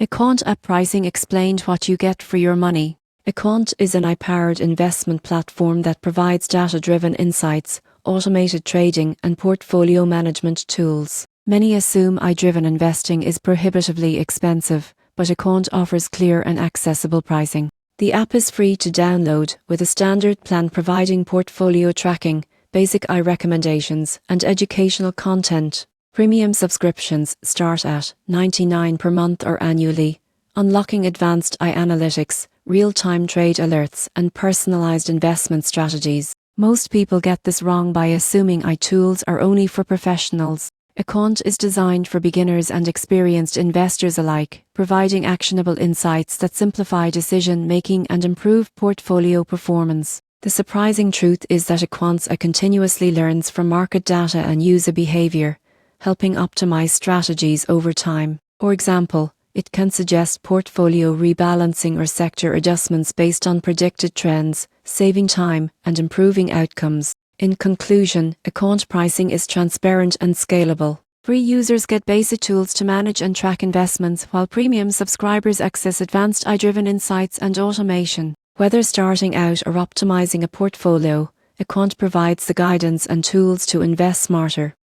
iQuant app pricing explained what you get for your money. iQuant is an AI-powered investment platform that provides data-driven insights, automated trading, and portfolio management tools. Many assume AI-driven investing is prohibitively expensive, but iQuant offers clear and accessible pricing. The app is free to download, with a standard plan providing portfolio tracking, basic AI recommendations, and educational content. Premium subscriptions start at $99 per month or annually, unlocking advanced AI analytics, real-time trade alerts, and personalized investment strategies. Most people get this wrong by assuming AI tools are only for professionals. iQuant is designed for beginners and experienced investors alike, providing actionable insights that simplify decision-making and improve portfolio performance. The surprising truth is that iQuant's AI continuously learns from market data and user behavior, helping optimize strategies over time. For example, it can suggest portfolio rebalancing or sector adjustments based on predicted trends, saving time and improving outcomes. In conclusion, iQuant pricing is transparent and scalable. Free users get basic tools to manage and track investments, while premium subscribers access advanced AI-driven insights and automation. Whether starting out or optimizing a portfolio, iQuant provides the guidance and tools to invest smarter.